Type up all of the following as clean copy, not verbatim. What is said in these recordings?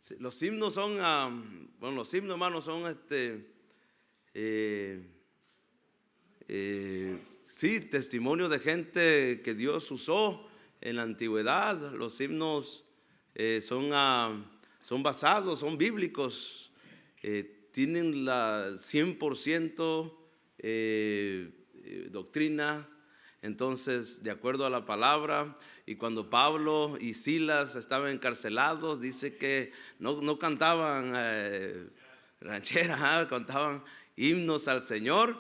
Sí, los himnos son, bueno, los himnos, hermanos, son sí, testimonio de gente que Dios usó en la antigüedad. Los himnos son basados, son bíblicos, tienen la 100% doctrina. Entonces, de acuerdo a la palabra, y cuando Pablo y Silas estaban encarcelados, dice que no cantaban rancheras, cantaban himnos al Señor,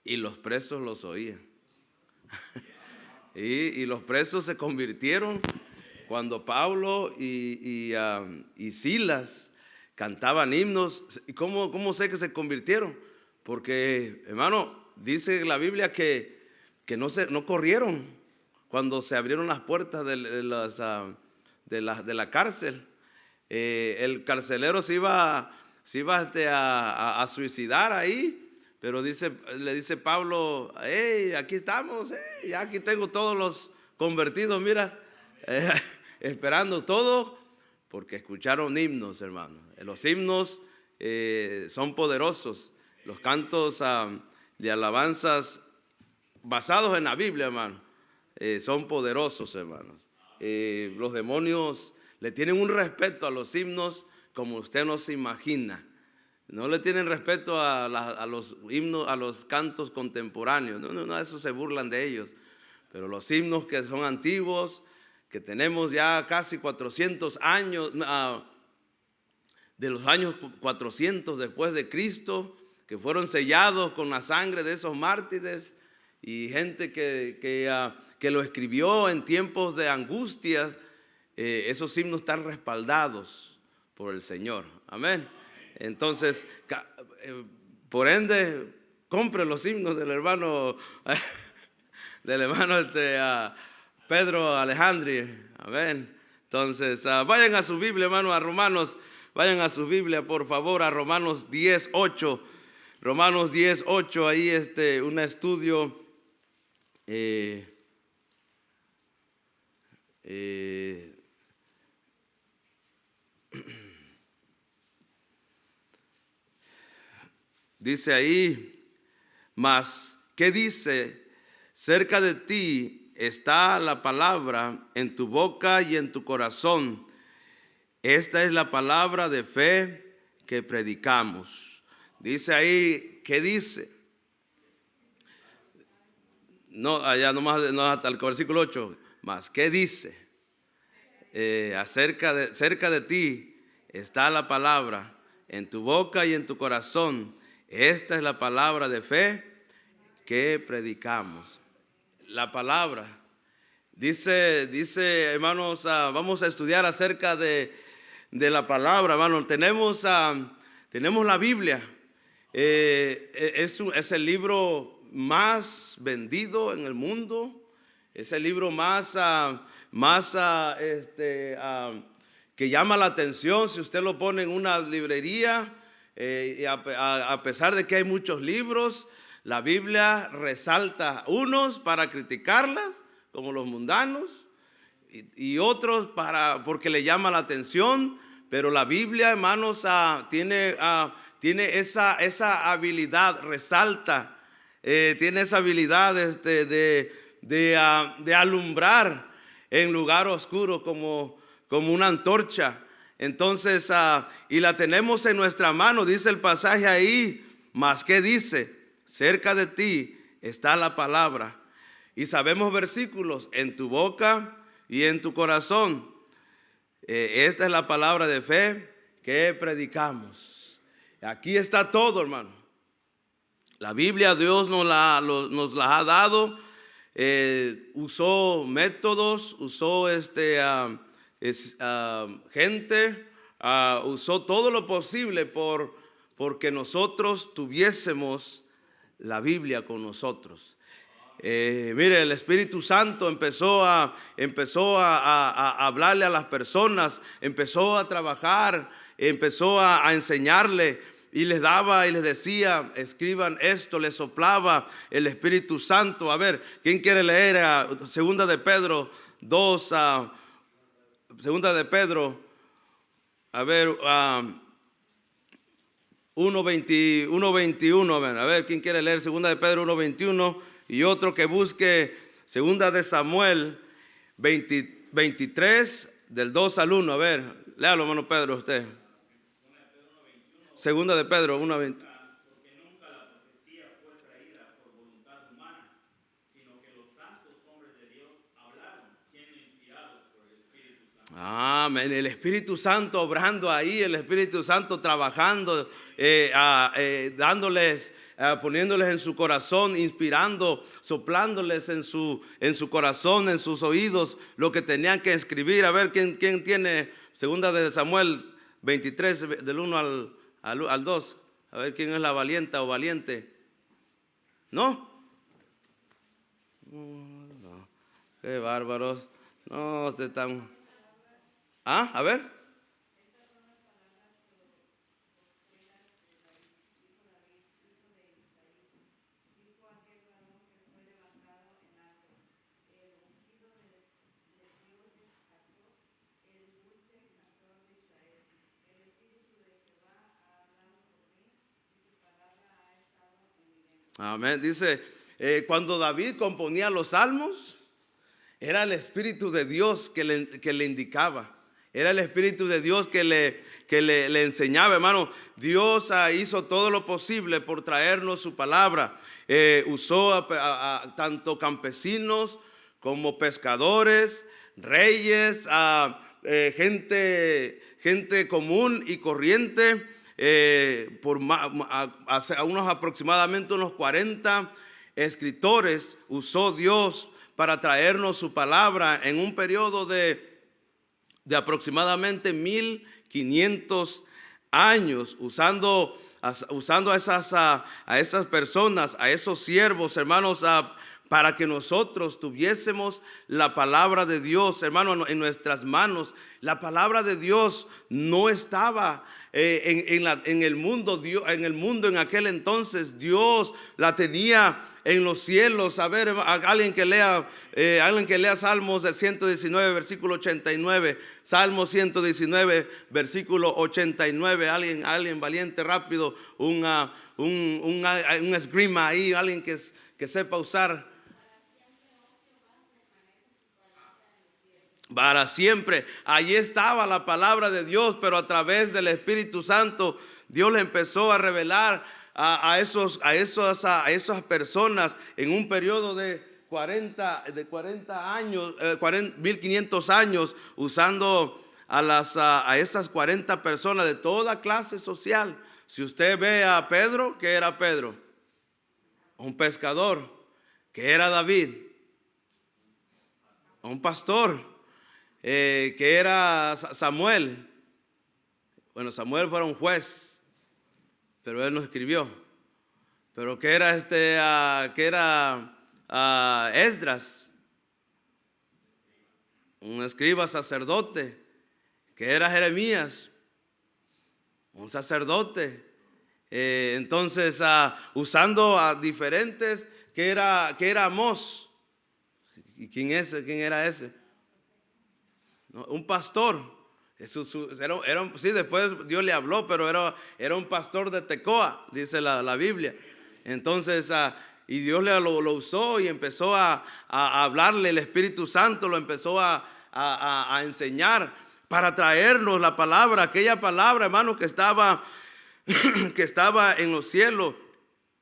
y los presos los oían. y los presos se convirtieron cuando Pablo y Silas cantaban himnos. ¿Y cómo sé que se convirtieron? Porque, hermano, dice la Biblia que no corrieron cuando se abrieron las puertas de la cárcel. El carcelero se iba a suicidar ahí, pero le dice Pablo: hey, aquí estamos, ya aquí tengo todos los convertidos, mira, esperando todo, porque escucharon himnos, hermano. Los himnos son poderosos. Los cantos de alabanzas basados en la Biblia, hermano, son poderosos, hermanos. Los demonios le tienen un respeto a los himnos como usted no se imagina. No le tienen respeto a los himnos, a los cantos contemporáneos. No, eso se burlan de ellos. Pero los himnos que son antiguos, que tenemos ya casi 400 años, de los años 400 después de Cristo, que fueron sellados con la sangre de esos mártires, y gente que lo escribió en tiempos de angustia. Esos himnos están respaldados por el Señor. Amén. Entonces, por ende, compre los himnos del hermano Pedro Alejandri. Amén. Entonces, vayan a su Biblia, hermano, a Romanos. Vayan a su Biblia, por favor, a Romanos 10:8. Romanos 10:8, ahí un estudio dice ahí: mas, ¿qué dice? Cerca de ti está la palabra, en tu boca y en tu corazón. Esta es la palabra de fe que predicamos. Dice ahí, ¿qué dice? No, allá nomás, no, hasta el versículo 8. Más, ¿qué dice? Cerca de ti está la palabra, en tu boca y en tu corazón. Esta es la palabra de fe que predicamos. La palabra. Dice, hermanos, vamos a estudiar acerca de la palabra, hermanos. Tenemos la Biblia. Es el libro más vendido en el mundo. Es el libro que llama la atención si usted lo pone en una librería. Y a pesar de que hay muchos libros, la Biblia resalta unos para criticarlas, como los mundanos, y otros porque le llama la atención. Pero la Biblia, hermanos, tiene esa habilidad, resalta, tiene esa habilidad de alumbrar en lugar oscuro como una antorcha. Entonces, y la tenemos en nuestra mano. Dice el pasaje ahí, mas ¿qué dice? Cerca de ti está la palabra. Y sabemos versículos: en tu boca y en tu corazón. Esta es la palabra de fe que predicamos. Aquí está todo, hermano. La Biblia Dios nos la ha dado. Usó métodos, usó gente, usó todo lo posible porque nosotros tuviésemos la Biblia con nosotros. Mire, el Espíritu Santo empezó a hablarle a las personas, empezó a trabajar, empezó a enseñarle, y les daba y les decía: escriban esto. Les soplaba el Espíritu Santo. A ver, ¿quién quiere leer Segunda de Pedro 2? Segunda de Pedro A ver, 1:21, a ver, ¿quién quiere leer segunda de Pedro 1:21? Y otro que busque segunda de Samuel 23, del 2 al 1, a ver, léalo, hermano Pedro, usted. Segunda de Pedro 1:20. Amén. El Espíritu Santo obrando ahí, el Espíritu Santo trabajando, dándoles, poniéndoles en su corazón, inspirando, soplándoles en su corazón, en sus oídos, lo que tenían que escribir. A ver, ¿quién tiene segunda de Samuel 23, del 1 al 2? A ver, ¿quién es la valienta o valiente? ¿No? No. Qué bárbaros. No, te están... A ver. Amén. Dice, cuando David componía los salmos, era el Espíritu de Dios que le indicaba. Era el Espíritu de Dios que le enseñaba, hermano. Dios hizo todo lo posible por traernos su palabra. Usó a tanto campesinos como pescadores, reyes, gente común y corriente. Por aproximadamente unos 40 escritores usó Dios para traernos su palabra en un periodo de aproximadamente 1500 años, usando a esas personas, a esos siervos, hermanos, para que nosotros tuviésemos la palabra de Dios, hermano, en nuestras manos. La palabra de Dios no estaba en el mundo. En el mundo en aquel entonces Dios la tenía en los cielos. A ver, alguien que lea Salmos del 119, versículo 89. Salmo 119, versículo 89. Alguien valiente, rápido, un esgrima ahí, alguien que sepa usar. Para siempre. Allí estaba la palabra de Dios, pero a través del Espíritu Santo Dios le empezó a revelar a esas personas en un periodo de 40 años, 1500 años, usando a esas 40 personas de toda clase social. Si usted ve a Pedro, ¿qué era Pedro? Un pescador. ¿Qué era David? Un pastor. Que era Samuel. Bueno, Samuel fue un juez, pero él no escribió. Pero que era Esdras, un escriba sacerdote. Que era Jeremías, un sacerdote. Entonces, usando a diferentes, que era Amós. ¿Y quién era ese? No, un pastor. Sí, después Dios le habló, pero era un pastor de Tecoa, dice la Biblia. Entonces, y Dios lo usó y empezó a hablarle. El Espíritu Santo lo empezó a enseñar para traernos la palabra, aquella palabra, hermano, que estaba en los cielos.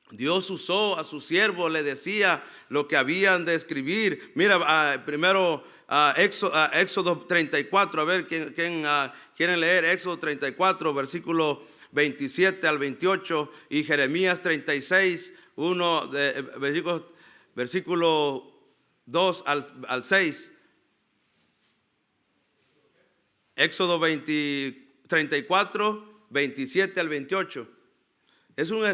Dios usó a su siervo, le decía lo que habían de escribir. Mira, primero Éxodo 34, a ver, ¿quién quieren leer? Éxodo 34, versículo 27 al 28, y Jeremías 36, versículo 2 al 6. Éxodo 34, 27 al 28. Es una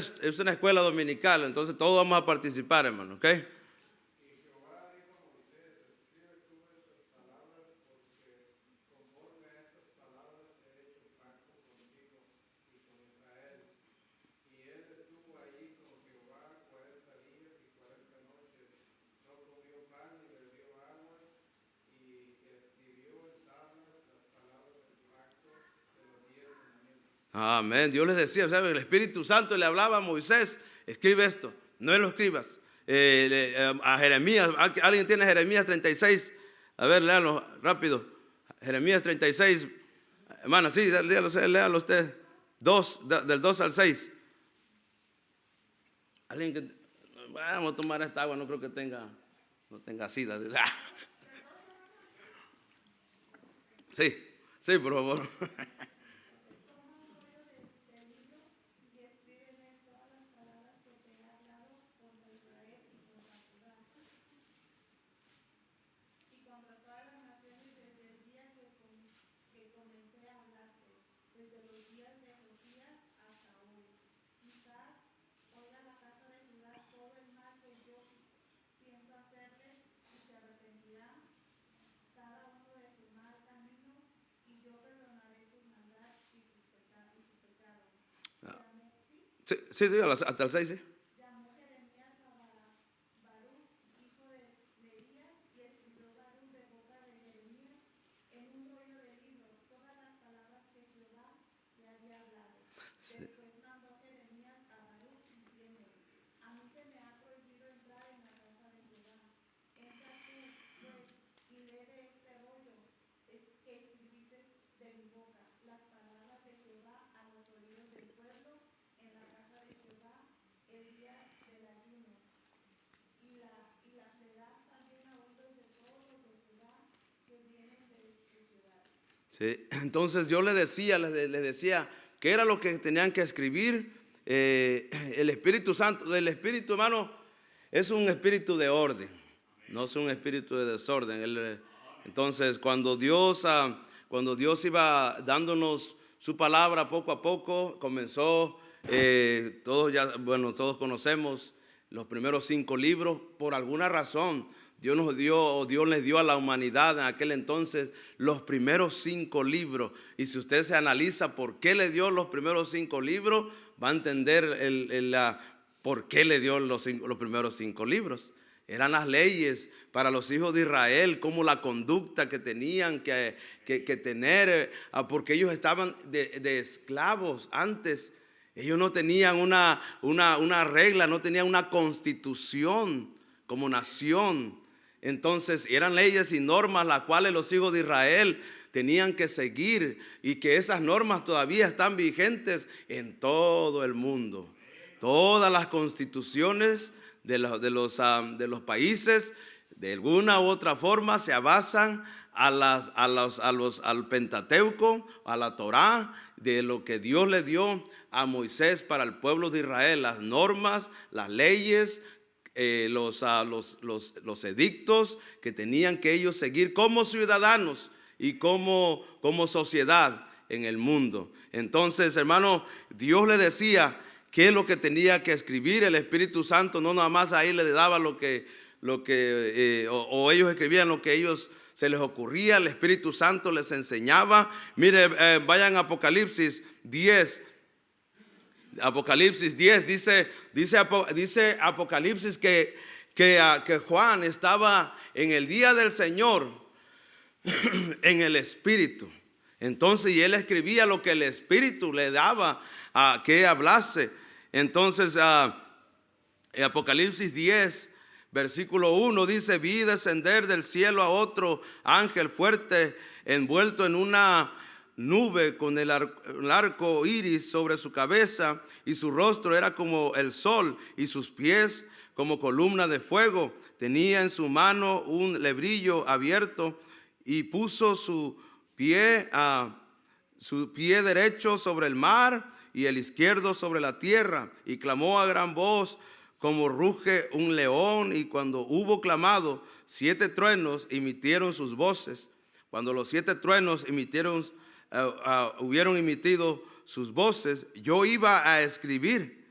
escuela dominical, entonces todos vamos a participar, hermano, ¿ok? Amén. Dios les decía, ¿sabe? El Espíritu Santo le hablaba a Moisés, escribe esto, no lo escribas. A Jeremías, ¿alguien tiene Jeremías 36? A ver, léalo rápido. Jeremías 36, hermano, sí, léalo usted. Del 2 al 6. Alguien que, vamos a tomar esta agua, no creo que no tenga sida. Sí, por favor. Sí, hasta el 6, sí. Sí, entonces yo les decía que era lo que tenían que escribir. El Espíritu Santo, el Espíritu, hermano, es un espíritu de orden, no es un espíritu de desorden. Entonces cuando Dios iba dándonos su palabra poco a poco, comenzó, todos conocemos los primeros 5 libros. Por alguna razón Dios les dio a la humanidad en aquel entonces los primeros 5 libros. Y si usted se analiza por qué le dio los primeros 5 libros, va a entender por qué le dio los primeros 5 libros. Eran las leyes para los hijos de Israel, como la conducta que tenían que tener, porque ellos estaban de esclavos antes. Ellos no tenían una regla, no tenían una constitución como nación. Entonces eran leyes y normas las cuales los hijos de Israel tenían que seguir, y que esas normas todavía están vigentes en todo el mundo. Todas las constituciones de los países, de alguna u otra forma, se basan al Pentateuco, a la Torá, de lo que Dios le dio a Moisés para el pueblo de Israel, las normas, las leyes, los edictos que tenían que ellos seguir como ciudadanos y como sociedad en el mundo. Entonces, hermano, Dios le decía qué es lo que tenía que escribir. El Espíritu Santo no nada más ahí le daba o ellos escribían lo que ellos se les ocurría. El Espíritu Santo les enseñaba. Mire, vayan a Apocalipsis 10. Apocalipsis 10 dice Apocalipsis que Juan estaba en el día del Señor en el Espíritu. Entonces, y él escribía lo que el Espíritu le daba a que hablase. Entonces, Apocalipsis 10, versículo 1 dice: vi descender del cielo a otro ángel fuerte, envuelto en una nube, con el arco iris sobre su cabeza, y su rostro era como el sol, y sus pies como columna de fuego. Tenía en su mano un lebrillo abierto, y puso su pie derecho sobre el mar y el izquierdo sobre la tierra, y clamó a gran voz como ruge un león. Y cuando hubo clamado, 7 truenos emitieron sus voces. Cuando los 7 truenos hubieron emitido sus voces, yo iba a escribir,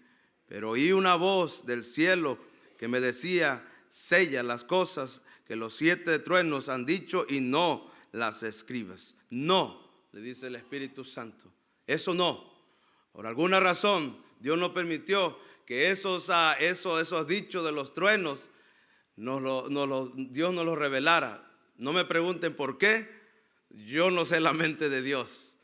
pero oí una voz del cielo que me decía: sella las cosas que los 7 truenos han dicho y no las escribas. No, le dice el Espíritu Santo, eso no. Por alguna razón Dios no permitió que esos dichos de los truenos Dios nos los revelara. No me pregunten por qué, yo no sé la mente de Dios.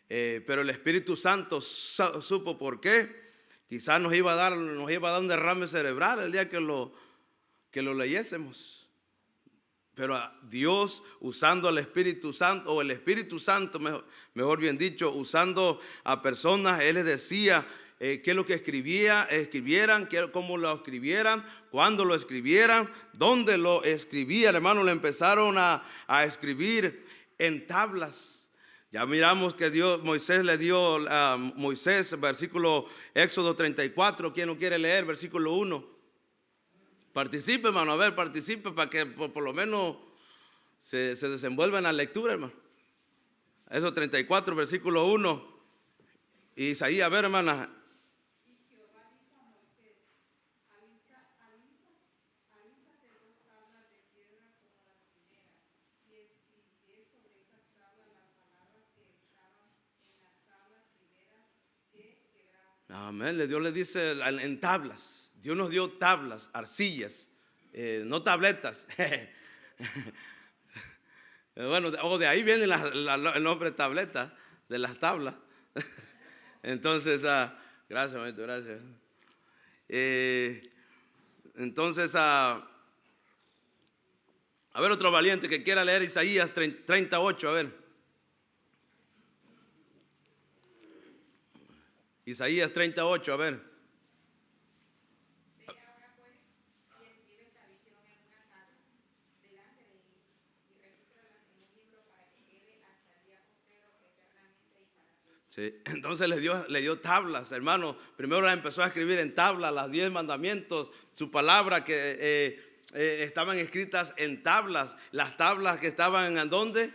pero el Espíritu Santo supo por qué. Quizás nos iba a dar un derrame cerebral el día que lo leyésemos. Pero Dios, usando al Espíritu Santo, o el Espíritu Santo, mejor bien dicho, usando a personas, Él les decía qué es lo que escribieran, cómo lo escribieran, cuándo lo escribieran, dónde lo escribían. Hermano, le empezaron a escribir en tablas. Ya miramos que Moisés le dio a Moisés, versículo Éxodo 34, ¿quién no quiere leer? Versículo 1. Participe, hermano, a ver, participe para que por lo menos se desenvuelva en la lectura, hermano. Éxodo 34, versículo 1. Isaías, a ver, hermana. Amén. Dios le dice en tablas. Dios nos dio tablas, arcillas, no tabletas. Bueno, o de ahí viene el nombre tableta, de las tablas. Entonces, gracias, maestro, gracias. Entonces, a ver, otro valiente que quiera leer Isaías 38, a ver. Isaías 38, a ver. Sí, entonces le dio tablas, hermano. Primero la empezó a escribir en tablas, las 10 mandamientos, su palabra que estaban escritas en tablas. Las tablas que estaban ¿en dónde?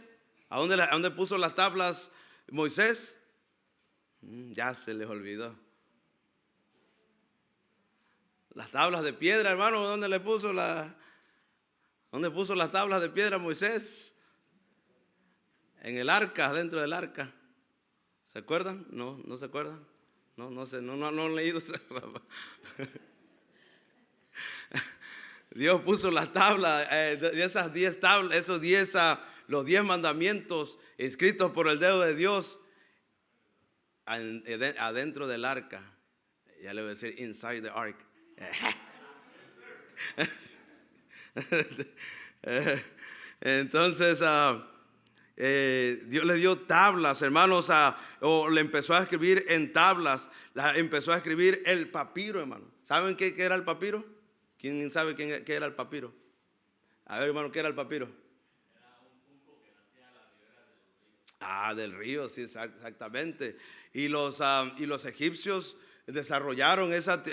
¿A dónde puso las tablas Moisés? Ya se les olvidó. Las tablas de piedra, hermano, ¿dónde puso las tablas de piedra Moisés? En el arca, dentro del arca. ¿Se acuerdan? No se acuerdan. No sé, no han leído. Dios puso las tablas, de esas 10 tablas, esos 10, los 10 mandamientos escritos por el dedo de Dios adentro del arca. Ya le voy a decir inside the ark. Entonces, Dios le dio tablas, hermanos, o le empezó a escribir en tablas, empezó a escribir el papiro, hermano. ¿Saben qué era el papiro? ¿Quién sabe qué era el papiro? A ver, hermano, ¿qué era el papiro? Era un punto que nacía a las riberas del río. Del río, sí, exactamente. Y los egipcios desarrollaron esa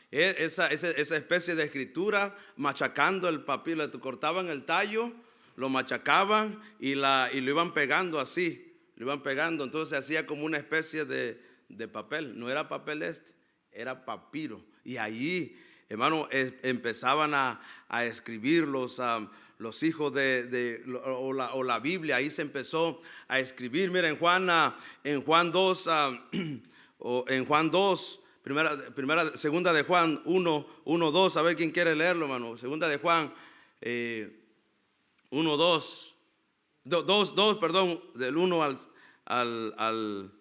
especie de escritura, machacando el papiro. Le cortaban el tallo, lo machacaban y lo iban pegando así, lo iban pegando. Entonces se hacía como una especie de papel. No era papel era papiro. Y allí, hermano, empezaban a escribir los hijos o la Biblia. Ahí se empezó a escribir. Mira, en Juan 2, en Juan 2, segunda de Juan 1, 2, a ver quién quiere leerlo, hermano. Segunda de Juan 1, 2, perdón, del 1 al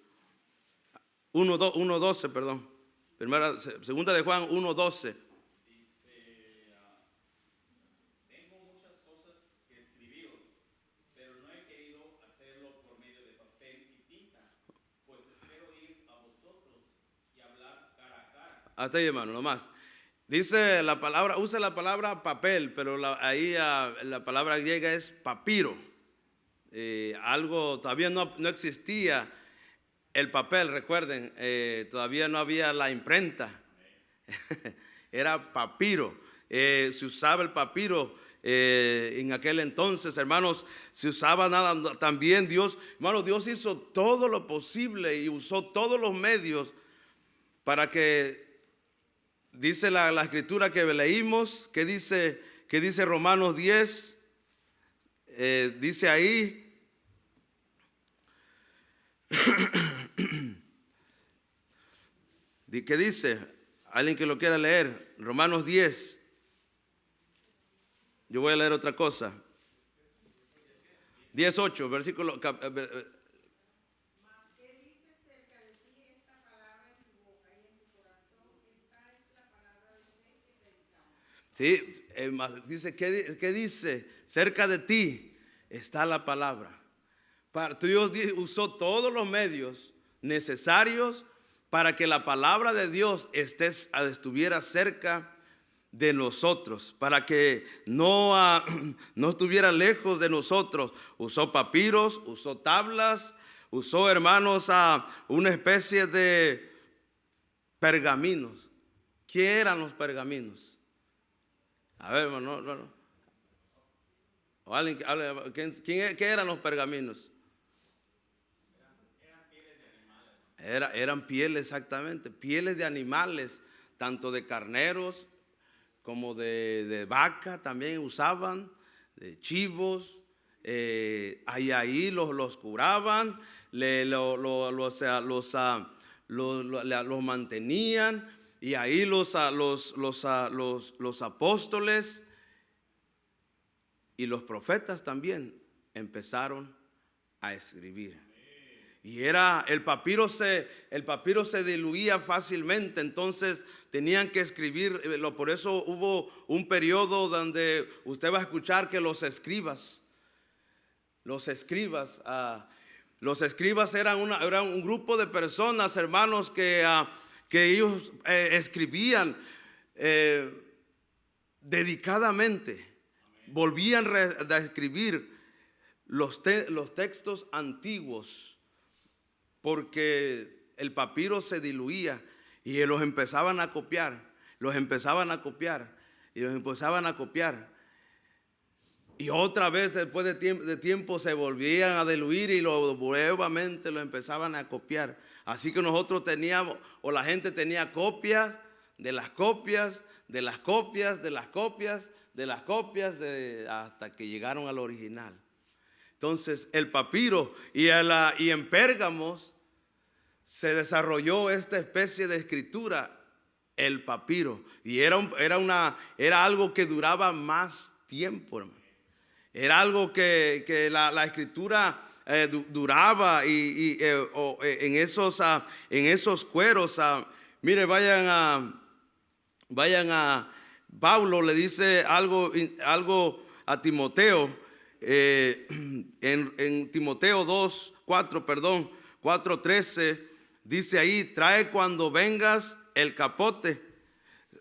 1, 12, perdón. Segunda de Juan 1, 12. Tengo muchas cosas que escribiros, pero no he querido hacerlo por medio de papel y tinta, pues espero ir a vosotros y hablar cara a cara. Hasta ahí, hermano, nomás. Dice la palabra, usa la palabra papel, pero ahí la palabra griega es papiro. Algo, todavía no existía el papel, recuerden, todavía no había la imprenta. Era papiro. Se usaba el papiro en aquel entonces, hermanos. Se usaba también Dios. Hermanos, Dios hizo todo lo posible y usó todos los medios para que, dice la escritura que leímos, que dice Romanos 10, dice ahí. ¿Qué dice? Alguien que lo quiera leer. Romanos 10. Yo voy a leer otra cosa. 10:8, versículo. Sí, dice, ¿qué dice? Cerca de ti está la palabra. Dios usó todos los medios necesarios para que la palabra de Dios estuviera cerca de nosotros, para que no estuviera lejos de nosotros. Usó papiros, usó tablas, usó, hermanos, una especie de pergaminos. ¿Qué eran los pergaminos? A ver, hermano, no. ¿Qué eran los pergaminos? Eran pieles, exactamente, pieles de animales, tanto de carneros como de vaca también usaban, de chivos, ahí los curaban, los mantenían, y ahí los apóstoles y los profetas también empezaron a escribir. Y el papiro se diluía fácilmente, entonces tenían que escribirlo. Por eso hubo un periodo donde usted va a escuchar que los escribas eran un grupo de personas, hermanos, que ellos escribían dedicadamente. Volvían a escribir los textos antiguos, porque el papiro se diluía y los empezaban a copiar. Y otra vez, después de tiempo, se volvían a diluir y nuevamente lo empezaban a copiar. Así que nosotros teníamos, o la gente tenía copias de las copias, de las copias, de las copias, de las copias, hasta que llegaron al original. Entonces, el papiro y en Pérgamos se desarrolló esta especie de escritura, el papiro, y era algo que duraba más tiempo, hermano. Era algo que la escritura duraba, y en esos cueros. Mire, vayan a Pablo le dice algo a Timoteo, en Timoteo 4:13, dice ahí: trae cuando vengas el capote.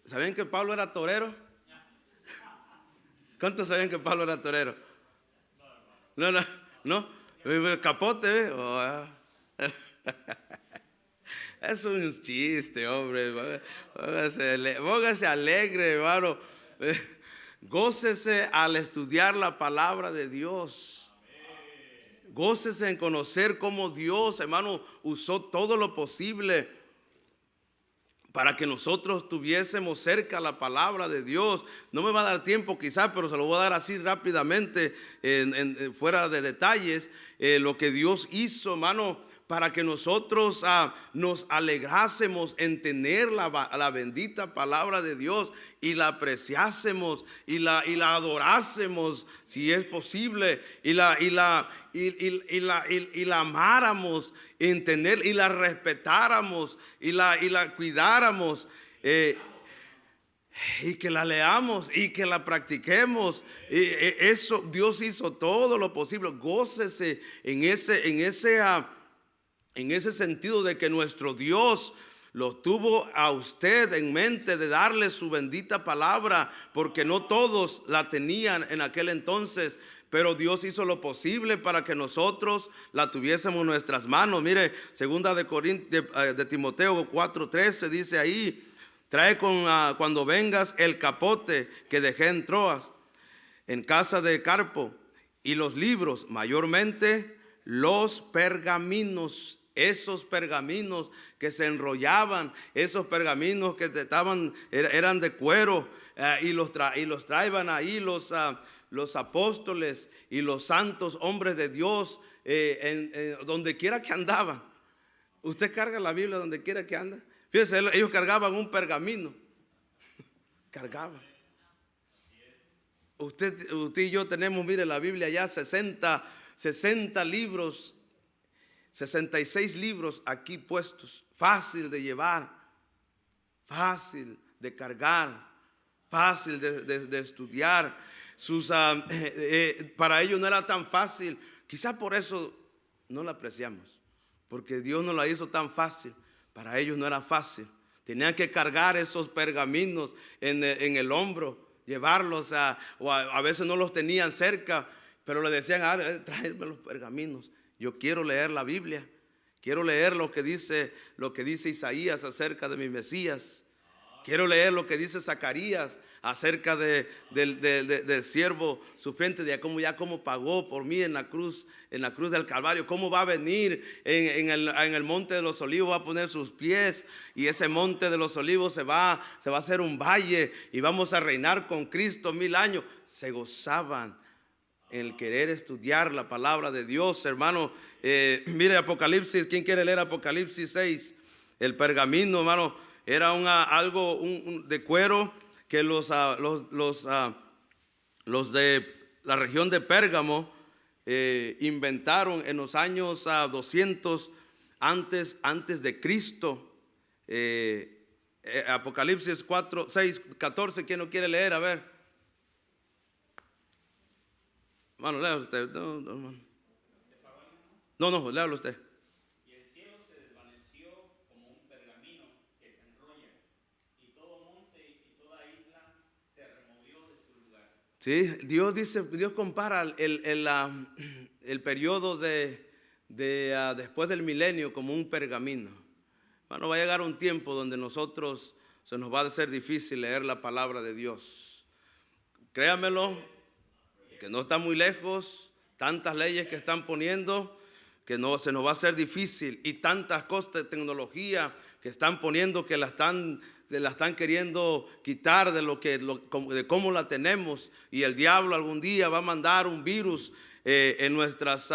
¿Saben que Pablo era torero? ¿Cuántos saben que Pablo era torero? No. El capote, es un chiste, hombre. Póngase alegre, hermano. Gócese al estudiar la palabra de Dios. Gócese en conocer cómo Dios, hermano, usó todo lo posible para que nosotros tuviésemos cerca la palabra de Dios. No me va a dar tiempo quizás, pero se lo voy a dar así rápidamente, fuera de detalles, lo que Dios hizo, hermano, para que nosotros nos alegrásemos en tener la bendita palabra de Dios, y la apreciásemos y la adorásemos, si es posible, y la amáramos, en tener, y la respetáramos, y la cuidáramos, y que la leamos y que la practiquemos. Eso Dios hizo todo lo posible. Gócese en ese sentido, de que nuestro Dios lo tuvo a usted en mente, de darle su bendita palabra, porque no todos la tenían en aquel entonces, pero Dios hizo lo posible para que nosotros la tuviésemos en nuestras manos. Mire, segunda de Timoteo 4:13 dice ahí: trae cuando vengas el capote que dejé en Troas, en casa de Carpo, y los libros, mayormente los pergaminos. Esos pergaminos que se enrollaban, esos pergaminos que eran de cuero, y los traían ahí los apóstoles y los santos hombres de Dios, donde quiera que andaban. Usted carga la Biblia donde quiera que anda. Fíjense, ellos cargaban un pergamino. Cargaban. usted y yo tenemos, mire, la Biblia ya 60 libros, 66 libros aquí puestos, fácil de llevar, fácil de cargar, fácil de estudiar. Para ellos no era tan fácil, quizás por eso no la apreciamos, porque Dios no la hizo tan fácil. Para ellos no era fácil, tenían que cargar esos pergaminos en el hombro, llevarlos o a veces no los tenían cerca, pero le decían, tráeme los pergaminos, yo quiero leer la Biblia, quiero leer lo que dice Isaías acerca de mi Mesías, quiero leer lo que dice Zacarías acerca del siervo sufriente, de cómo pagó por mí en la cruz del Calvario, cómo va a venir en el monte de los olivos, va a poner sus pies, y ese monte de los olivos se va a hacer un valle, y vamos a reinar con Cristo 1000 años. Se gozaban en el querer estudiar la palabra de Dios, hermano. Mire Apocalipsis, ¿quién quiere leer Apocalipsis 6? El pergamino, hermano, era algo de cuero que los de la región de Pérgamo inventaron en los años 200 antes de Cristo. Apocalipsis 6:14, ¿quién no quiere leer? A ver. Bueno, léalo usted. No, léalo usted. Y el cielo se desvaneció como un pergamino que se enrolla, y todo monte y toda isla se removió de su lugar. Sí, Dios compara el periodo después del milenio como un pergamino. Bueno, va a llegar un tiempo donde nosotros se nos va a hacer difícil leer la palabra de Dios. Créamelo, que no está muy lejos, tantas leyes que están poniendo, que no se nos va a hacer difícil, y tantas cosas de tecnología que están poniendo, que la están queriendo quitar de cómo la tenemos, y el diablo algún día va a mandar un virus en nuestras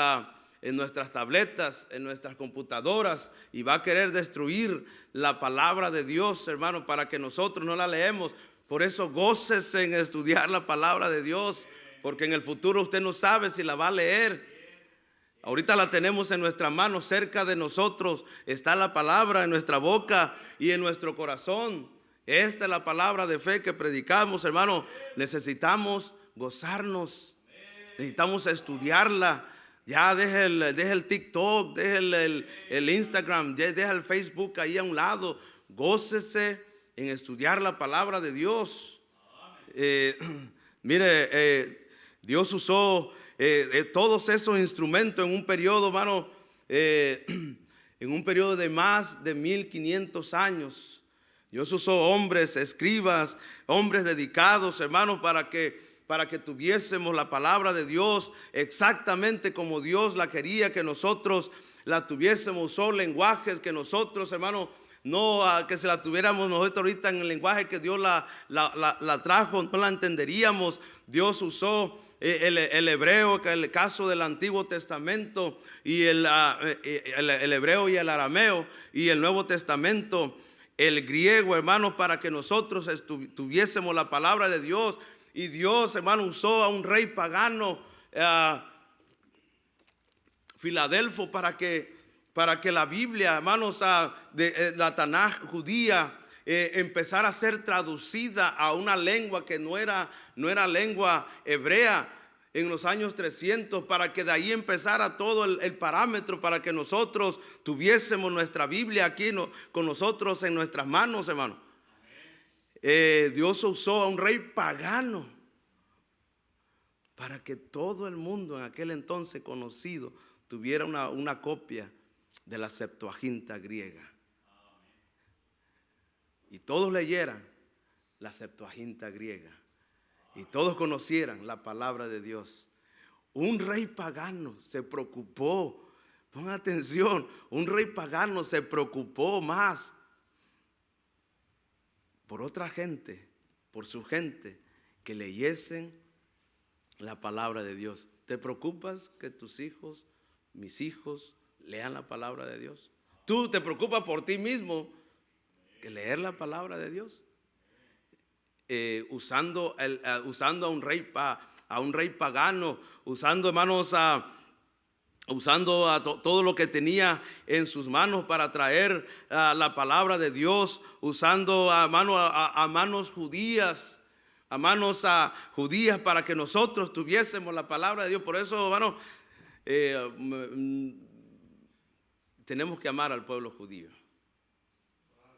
tabletas, en nuestras computadoras, y va a querer destruir la palabra de Dios, hermano, para que nosotros no la leemos. Por eso gócese en estudiar la palabra de Dios, porque en el futuro usted no sabe si la va a leer. Ahorita la tenemos en nuestras manos, cerca de nosotros está la palabra en nuestra boca y en nuestro corazón. Esta es la palabra de fe que predicamos, hermano. Necesitamos gozarnos, necesitamos estudiarla. Ya deje el TikTok, deje el Instagram, deje el Facebook ahí a un lado. Gócese en estudiar la palabra de Dios. Mire, Dios usó todos esos instrumentos en un periodo, hermano, en un periodo de más de 1500 años. Dios usó hombres, escribas, hombres dedicados, hermanos, para que tuviésemos la palabra de Dios exactamente como Dios la quería que nosotros la tuviésemos. Usó lenguajes que nosotros, hermanos, no que se la tuviéramos nosotros ahorita en el lenguaje que Dios la trajo, no la entenderíamos. Dios usó el hebreo, que es el caso del Antiguo Testamento, y el hebreo y el arameo, y el Nuevo Testamento, el griego, hermanos, para que nosotros tuviésemos la palabra de Dios. Y Dios, hermano, usó a un rey pagano, Filadelfo, para que la Biblia, hermanos, la Tanaj judía, empezara a ser traducida a una lengua que no era lengua hebrea en los años 300, para que de ahí empezara todo el parámetro para que nosotros tuviésemos nuestra Biblia aquí con nosotros en nuestras manos, hermano. Dios usó a un rey pagano para que todo el mundo en aquel entonces conocido tuviera una copia de la Septuaginta griega. Y todos leyeran la Septuaginta griega, y todos conocieran la palabra de Dios. Un rey pagano se preocupó, pongan atención, un rey pagano se preocupó más por otra gente, por su gente, que leyesen la palabra de Dios. ¿Te preocupas que tus hijos, mis hijos, lean la palabra de Dios? Tú te preocupas por ti mismo, que leer la palabra de Dios. usando a un rey pagano, usando, hermanos, todo lo que tenía en sus manos para traer la palabra de Dios, usando a manos judías, para que nosotros tuviésemos la palabra de Dios. Por eso, hermanos, tenemos que amar al pueblo judío.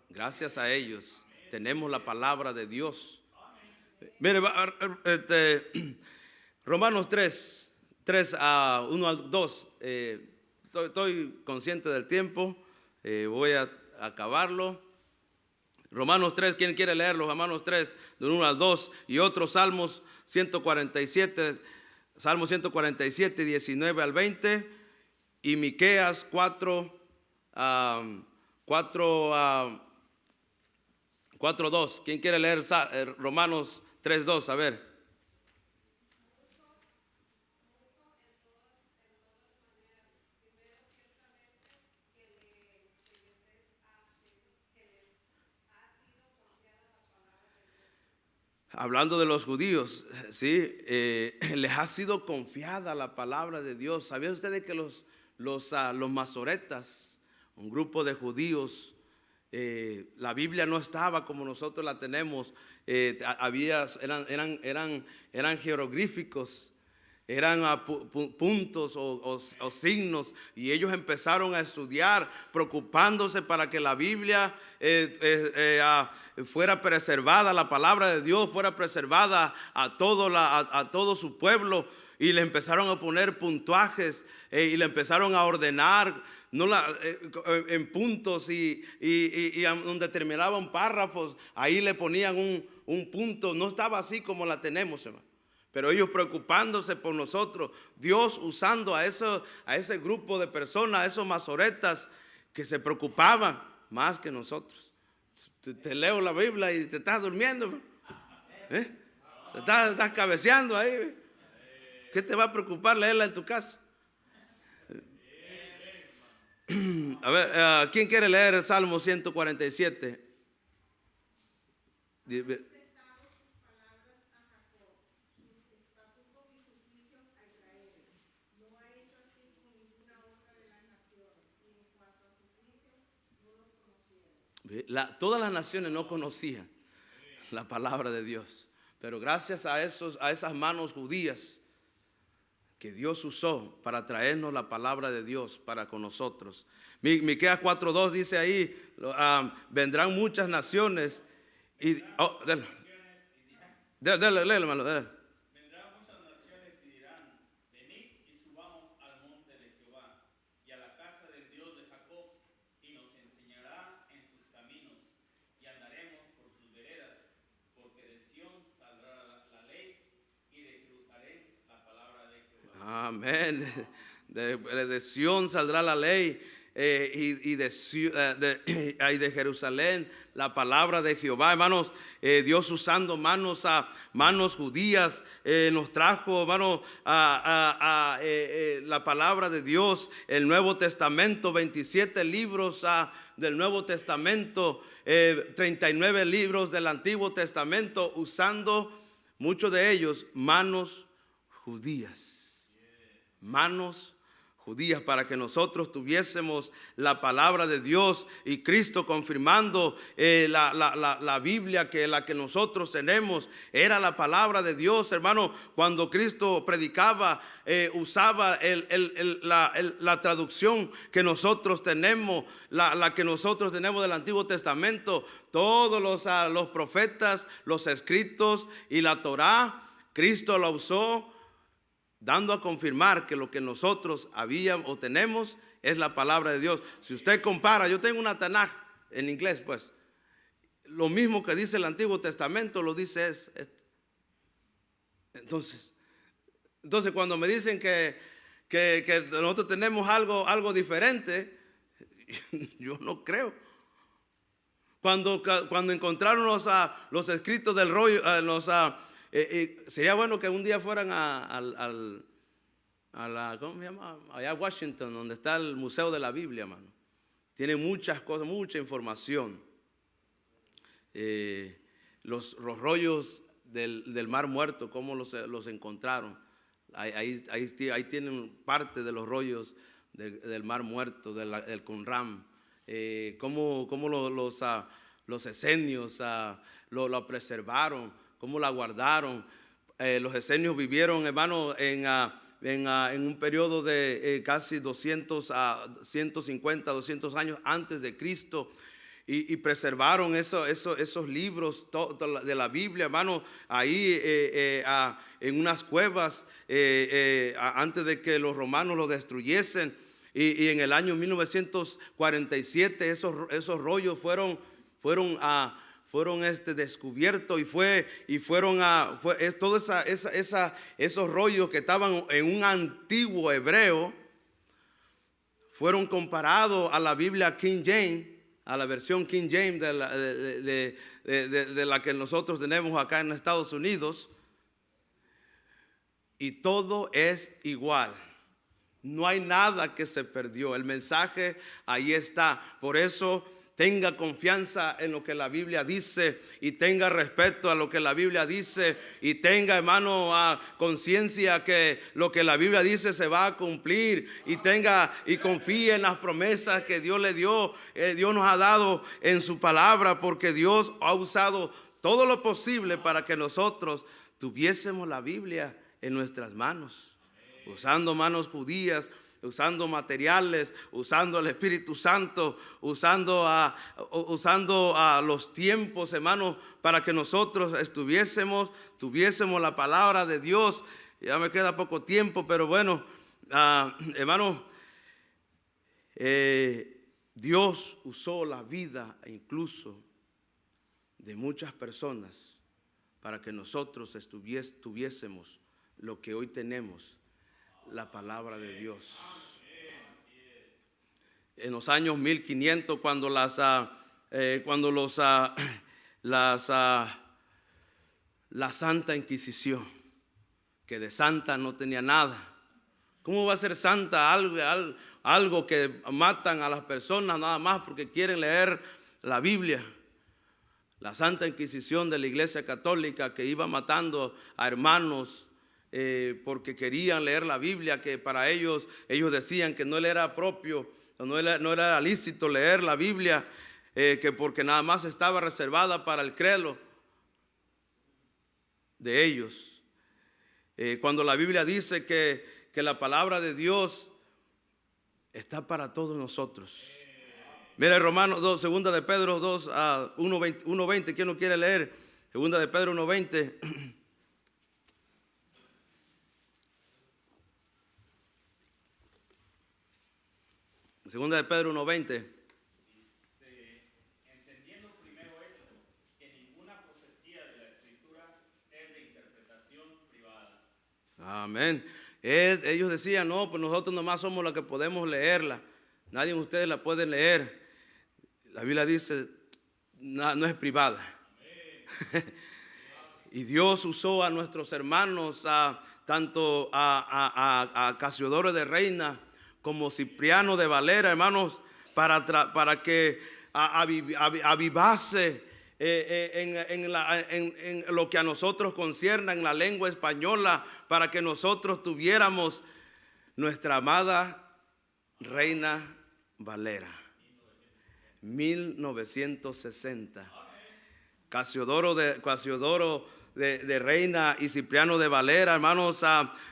Gracias a ellos tenemos la palabra de Dios. Mire, Romanos 3, 1 al 2. Estoy consciente del tiempo. Voy a acabarlo. Romanos 3, ¿quién quiere leerlo? Romanos 3, de 1 al 2. Y otros salmos 147, Salmo 147, 19 al 20. Y Miqueas 4, 4:2. ¿Quién quiere leer Romanos 3:2? A ver. Hablando de los judíos, ¿sí? Les ha sido confiada la palabra de Dios. ¿Sabían ustedes que los masoretas, un grupo de judíos, la Biblia no estaba como nosotros la tenemos? Eran jeroglíficos, eran puntos o signos, y ellos empezaron a estudiar, preocupándose para que la Biblia fuera preservada, la palabra de Dios fuera preservada a todo su pueblo, y le empezaron a poner puntuajes y le empezaron a ordenar en puntos, y donde terminaban párrafos, ahí le ponían un punto. No estaba así como la tenemos, hermano. Pero ellos preocupándose por nosotros, Dios usando a ese grupo de personas, a esos masoretas que se preocupaban más que nosotros. Te leo la Biblia y te estás durmiendo, ¿eh? Estás cabeceando ahí. ¿Qué te va a preocupar leerla en tu casa? A ver, ¿quién quiere leer el Salmo 147? Todas las naciones no conocían la palabra de Dios, pero gracias a esas manos judías que Dios usó para traernos la palabra de Dios para con nosotros. Miqueas 4:2 dice ahí, vendrán muchas naciones y dale, hermano, dale. Vendrán muchas naciones y dirán: venid y subamos al monte de Jehová y a la casa del Dios de Jacob, y nos enseñará en sus caminos, y andaremos por sus veredas, porque de Sión saldrá la ley, y de Jerusalén la palabra de Jehová. Amén. De Sión saldrá la ley, y de Jerusalén la palabra de Jehová. Hermanos, Dios usando manos judías nos trajo, hermanos, la palabra de Dios, el Nuevo Testamento, 27 libros del Nuevo Testamento, 39 libros del Antiguo Testamento, usando muchos de ellos manos judías. Manos judías, para que nosotros tuviésemos la palabra de Dios, y Cristo confirmando la Biblia, que la que nosotros tenemos era la palabra de Dios. Hermano, cuando Cristo predicaba, usaba la traducción que nosotros tenemos, la que nosotros tenemos del Antiguo Testamento. Todos los profetas, los escritos y la Torá, Cristo la usó, dando a confirmar que lo que nosotros habíamos o tenemos es la palabra de Dios. Si usted compara, yo tengo una Tanaj en inglés, pues lo mismo que dice el Antiguo Testamento lo dice esto. Entonces cuando me dicen que nosotros tenemos algo diferente, yo no creo. Cuando encontraron los escritos del rollo, sería bueno que un día fueran a ¿cómo se llama? Allá a Washington, donde está el Museo de la Biblia, hermano. Tiene muchas cosas, mucha información. los rollos del Mar Muerto, cómo los encontraron. Ahí tienen parte de los rollos del Mar Muerto, del Qumran. Cómo los esenios lo preservaron, cómo la guardaron. Los esenios vivieron, hermano, en un periodo de casi 200 a 150, 200 años antes de Cristo. Y preservaron esos libros de la Biblia, hermano, ahí en unas cuevas antes de que los romanos lo destruyesen. Y en el año 1947 esos rollos fueron descubiertos y fueron todos esos rollos que estaban en un antiguo hebreo fueron comparados a la Biblia King James, a la versión King James de la que nosotros tenemos acá en Estados Unidos, y todo es igual. No hay nada que se perdió. El mensaje ahí está. Por eso tenga confianza en lo que la Biblia dice y tenga respeto a lo que la Biblia dice y tenga, hermano, conciencia que lo que la Biblia dice se va a cumplir y confíe en las promesas que Dios le dio, Dios nos ha dado en su palabra, porque Dios ha usado todo lo posible para que nosotros tuviésemos la Biblia en nuestras manos. Usando manos judías, usando materiales, usando el Espíritu Santo, usando a los tiempos, hermanos, para que nosotros tuviésemos la palabra de Dios. Ya me queda poco tiempo, pero bueno, hermano, Dios usó la vida incluso de muchas personas para que nosotros tuviésemos lo que hoy tenemos, la palabra de Dios. En los años 1500, cuando la Santa Inquisición, que de santa no tenía nada. ¿Cómo va a ser santa algo que matan a las personas nada más porque quieren leer la Biblia? La Santa Inquisición de la Iglesia Católica, que iba matando a hermanos porque querían leer la Biblia, que para ellos decían que no le era propio, no era lícito leer la Biblia, que porque nada más estaba reservada para el credo de ellos. Cuando la Biblia dice que la palabra de Dios está para todos nosotros. Mira, Romanos 2, segunda de Pedro 2, 1:20, ¿quién lo quiere leer? Segunda de Pedro 1:20. Segunda de Pedro 1:20. Dice, entendiendo primero esto, que ninguna profecía de la Escritura es de interpretación privada. Amén. Ellos decían, no, pues nosotros nomás somos los que podemos leerla. Nadie de ustedes la puede leer. La Biblia dice, no es privada. Y Dios usó a nuestros hermanos, tanto a Casiodoro de Reina como Cipriano de Valera, hermanos, para que avivase en lo que a nosotros concierne en la lengua española, para que nosotros tuviéramos nuestra amada Reina Valera. 1960. Casiodoro de Reina y Cipriano de Valera, hermanos,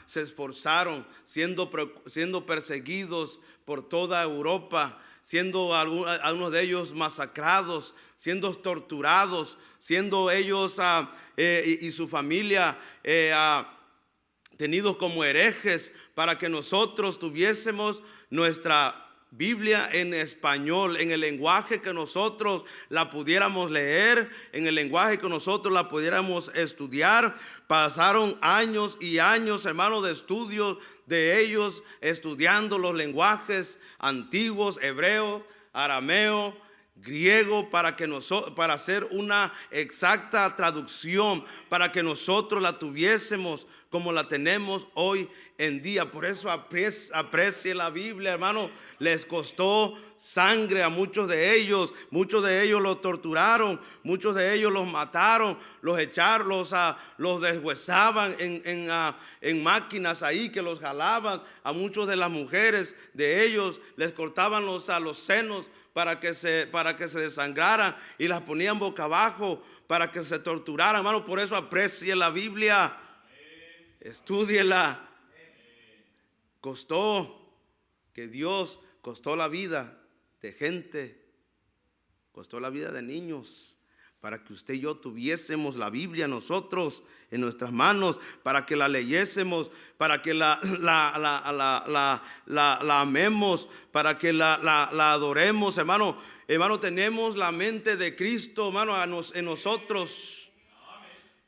se esforzaron siendo perseguidos por toda Europa, siendo algunos de ellos masacrados, siendo torturados, siendo ellos y su familia tenidos como herejes, para que nosotros tuviésemos nuestra Biblia en español, en el lenguaje que nosotros la pudiéramos leer, en el lenguaje que nosotros la pudiéramos estudiar. Pasaron años y años, hermanos, de estudios de ellos, estudiando los lenguajes antiguos, hebreo, arameo, griego para hacer una exacta traducción, para que nosotros la tuviésemos como la tenemos hoy en día. Por eso aprecie la Biblia, hermano. Les costó sangre a muchos de ellos los torturaron, muchos de ellos los mataron, los echaron, los deshuesaban en máquinas ahí que los jalaban. A muchos de las mujeres de ellos les cortaban los senos para que se desangraran y las ponían boca abajo para que se torturaran, hermano. Por eso aprecie la Biblia, estúdiela. Costó la vida de gente, costó la vida de niños, para que usted y yo tuviésemos la Biblia nosotros en nuestras manos, para que la leyésemos, para que la amemos, para que la adoremos, hermano. Hermano, tenemos la mente de Cristo, hermano, en nosotros.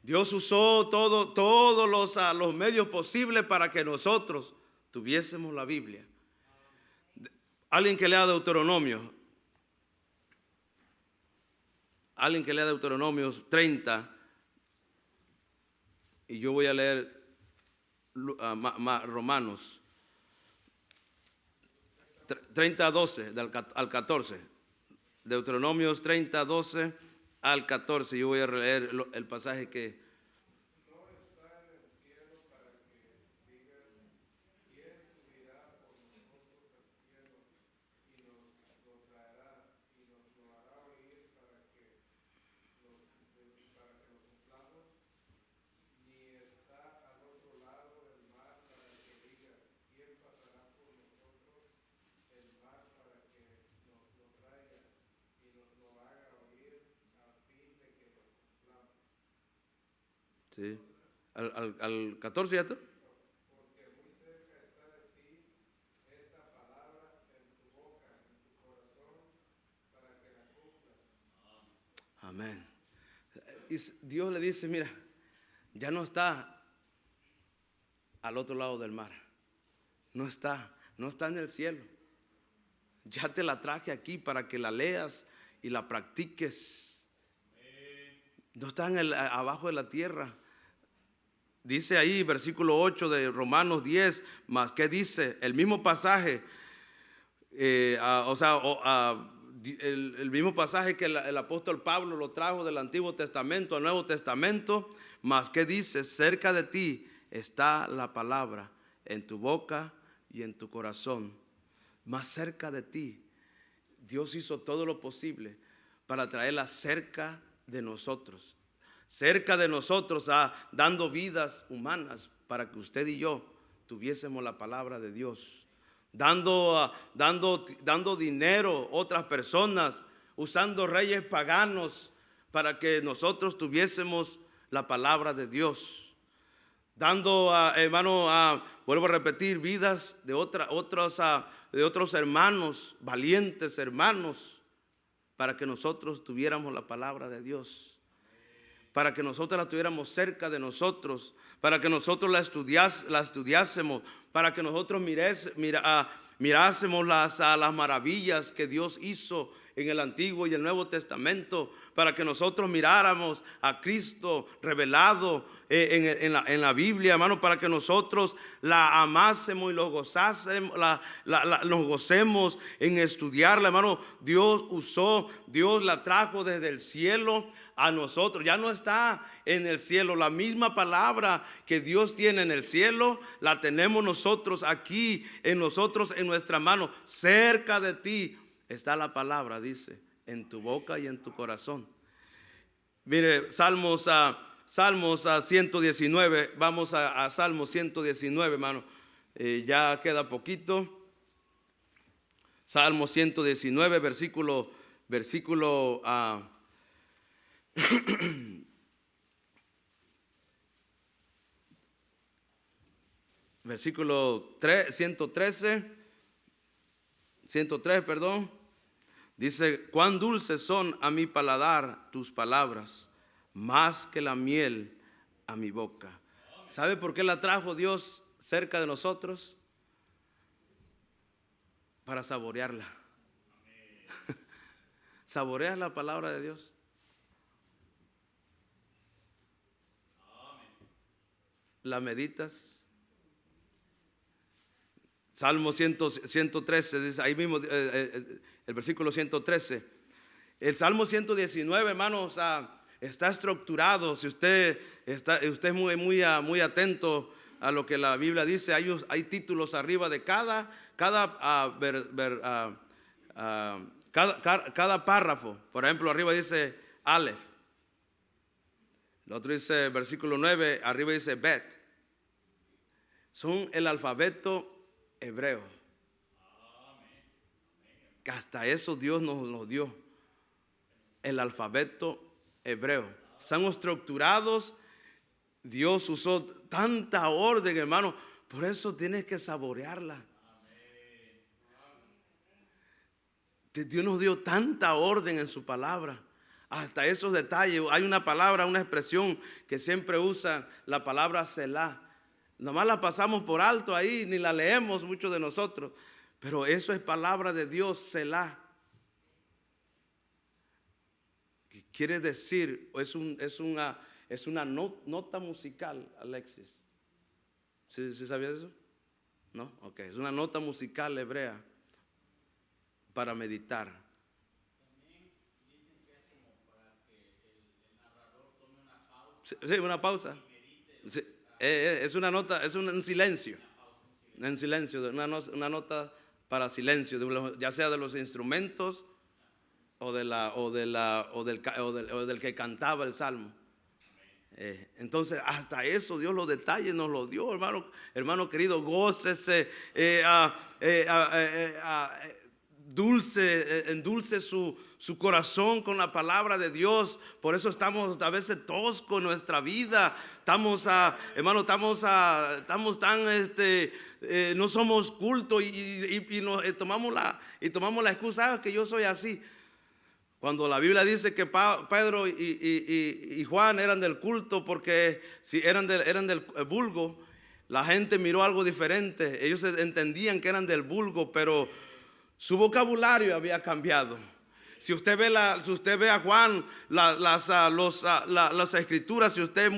Dios usó todos los medios posibles para que nosotros tuviésemos la Biblia. Alguien que lea Deuteronomio. Alguien que lea Deuteronomios 30, y yo voy a leer Romanos 30, 12 al 14. Deuteronomios 30, 12 al 14. Yo voy a leer el pasaje que... Sí. Al 14 ya está. Porque muy cerca está de ti esta palabra en tu boca, en tu corazón, para que la cumplas. Amén. Y Dios le dice, mira, ya no está al otro lado del mar. No está en el cielo. Ya te la traje aquí para que la leas y la practiques. No está abajo de la tierra. Dice ahí, versículo 8 de Romanos 10, más que dice, el mismo pasaje, el mismo pasaje que el apóstol Pablo lo trajo del Antiguo Testamento al Nuevo Testamento, más que dice, cerca de ti está la palabra, en tu boca y en tu corazón. Más cerca de ti. Dios hizo todo lo posible para traerla cerca de nosotros. Cerca de nosotros, dando vidas humanas para que usted y yo tuviésemos la palabra de Dios. Dando dinero a otras personas, usando reyes paganos para que nosotros tuviésemos la palabra de Dios. Dando, hermano, vuelvo a repetir, vidas de otros hermanos, valientes hermanos, para que nosotros tuviéramos la palabra de Dios. Para que nosotros la tuviéramos cerca de nosotros, para que nosotros la estudiásemos, para que nosotros mirásemos las maravillas que Dios hizo en el Antiguo y el Nuevo Testamento, para que nosotros miráramos a Cristo revelado en la Biblia, hermano, para que nosotros la amásemos y lo gozásemos, nos gocemos en estudiarla, hermano. Dios la trajo desde el cielo a nosotros. Ya no está en el cielo. La misma palabra que Dios tiene en el cielo la tenemos nosotros aquí, en nuestra mano. Cerca de ti está la palabra, dice, en tu boca y en tu corazón. Mire, Salmos 119. Vamos a Salmos 119, hermano. Ya queda poquito. Salmos 119, versículo versículo 103, perdón. Dice, cuán dulces son a mi paladar tus palabras, más que la miel a mi boca. ¿Sabe por qué la trajo Dios cerca de nosotros? Para saborearla. ¿Saboreas la palabra de Dios? ¿La meditas? Salmo 113, dice, ahí mismo el versículo 113. El Salmo 119, hermanos, está estructurado. Si usted es muy atento a lo que la Biblia dice, hay títulos arriba de cada párrafo. Por ejemplo, arriba dice Aleph. El otro dice, versículo 9, arriba dice Bet. Son el alfabeto hebreo. Que hasta eso Dios nos dio. El alfabeto hebreo. Están estructurados. Dios usó tanta orden, hermano. Por eso tienes que saborearla. Dios nos dio tanta orden en su palabra. Hasta esos detalles. Hay una palabra, una expresión que siempre usa, la palabra Selah. Nomás la pasamos por alto ahí, ni la leemos muchos de nosotros. Pero eso es palabra de Dios, Selah. ¿Qué quiere decir? Es una nota musical, Alexis. ¿Sí sabías eso? ¿No? Ok, es una nota musical hebrea para meditar. También dicen que es como para que el narrador tome una pausa. Sí, una pausa. Sí, es una nota, es un silencio. En silencio, una nota para silencio, ya sea de los instrumentos o del que cantaba el salmo. Entonces, hasta eso Dios los detalles nos los dio, hermano querido, gócese, endulce su corazón con la palabra de Dios. Por eso estamos a veces toscos en nuestra vida. Estamos tan no somos cultos y tomamos la excusa que yo soy así. Cuando la Biblia dice que Pedro y Juan eran del culto, porque si eran del vulgo, la gente miró algo diferente. Ellos entendían que eran del vulgo, pero su vocabulario había cambiado. Si usted ve a Juan, las escrituras, si usted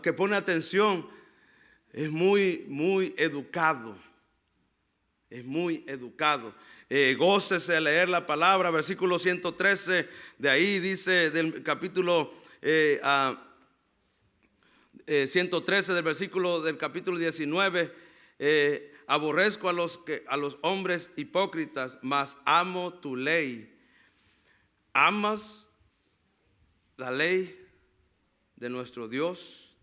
que pone atención, es muy educado. Es muy educado. Gócese a leer la palabra, versículo 113, de ahí dice del capítulo 113 del capítulo 19, aborrezco a los hombres hipócritas, mas amo tu ley. ¿Amas la ley de nuestro Dios?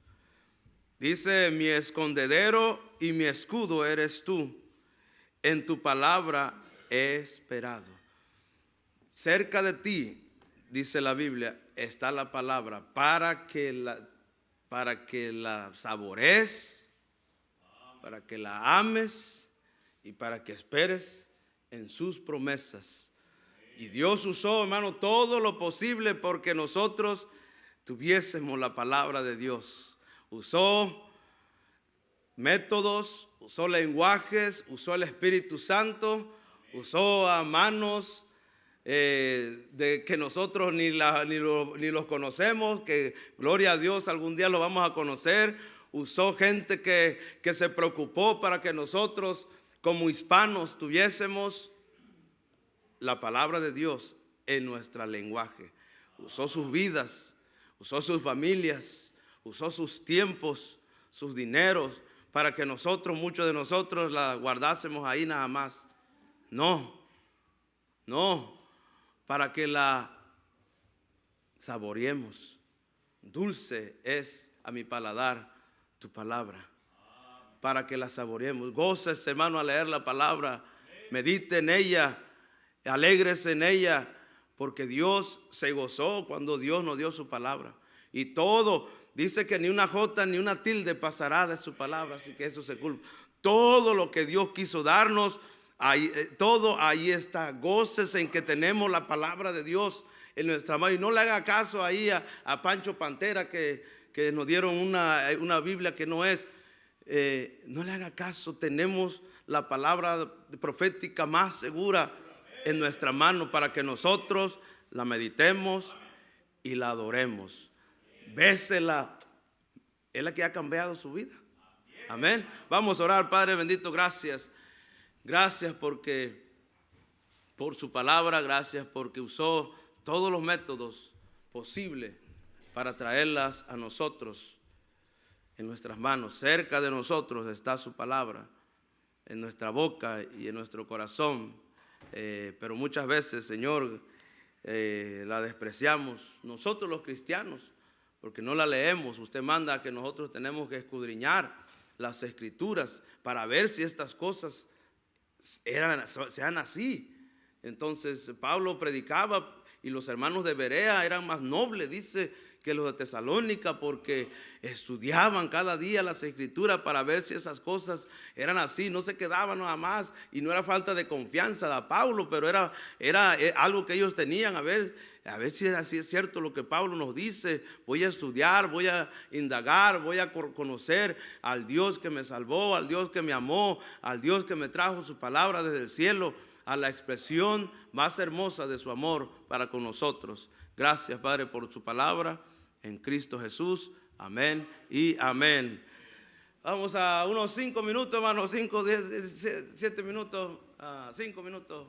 Dice, mi escondedero y mi escudo eres tú. En tu palabra he esperado. Cerca de ti, dice la Biblia, está la palabra para que la saborees, para que la ames y para que esperes en sus promesas. Y Dios usó, hermano, todo lo posible porque nosotros tuviésemos la palabra de Dios. Usó métodos, usó lenguajes, usó el Espíritu Santo, usó a manos de que nosotros ni los conocemos, que gloria a Dios algún día lo vamos a conocer. Usó gente que se preocupó para que nosotros como hispanos tuviésemos la palabra de Dios en nuestro lenguaje. Usó sus vidas, usó sus familias, usó sus tiempos, sus dineros, para que muchos de nosotros la guardásemos ahí nada más. No, para que la saboreemos. Dulce es a mi paladar tu palabra, para que la saboreemos. Gócese, hermano, a leer la palabra, medite en ella, alégrese en ella, porque Dios se gozó cuando Dios nos dio su palabra. Y todo, dice que ni una jota ni una tilde pasará de su palabra, así que eso se culpa. Todo lo que Dios quiso darnos, todo ahí está. Gócese en que tenemos la palabra de Dios en nuestra mano. Y no le haga caso ahí a Pancho Pantera que nos dieron una Biblia que no es. No le haga caso, tenemos la palabra profética más segura. en nuestra mano para que nosotros la meditemos y la adoremos. Bésela. Es la que ha cambiado su vida. Amén. Vamos a orar. Padre bendito, gracias. Gracias porque por su palabra, gracias porque usó todos los métodos posibles para traerlas a nosotros en nuestras manos. Cerca de nosotros está su palabra, en nuestra boca y en nuestro corazón. Pero muchas veces, Señor, la despreciamos nosotros los cristianos, porque no la leemos. Usted manda que nosotros tenemos que escudriñar las escrituras para ver si estas cosas sean así. Entonces Pablo predicaba y los hermanos de Berea eran más nobles, dice, que los de Tesalónica, porque estudiaban cada día las escrituras para ver si esas cosas eran así. No se quedaban nada más, y no era falta de confianza de Pablo, pero era algo que ellos tenían. A ver si así es cierto lo que Pablo nos dice. Voy a estudiar, voy a indagar, voy a conocer al Dios que me salvó, al Dios que me amó, al Dios que me trajo su palabra desde el cielo, a la expresión más hermosa de su amor para con nosotros. Gracias, Padre, por su palabra en Cristo Jesús. Amén y amén. Vamos a unos 5 minutos, hermanos, 5, 10, 7 minutos, 5 minutos.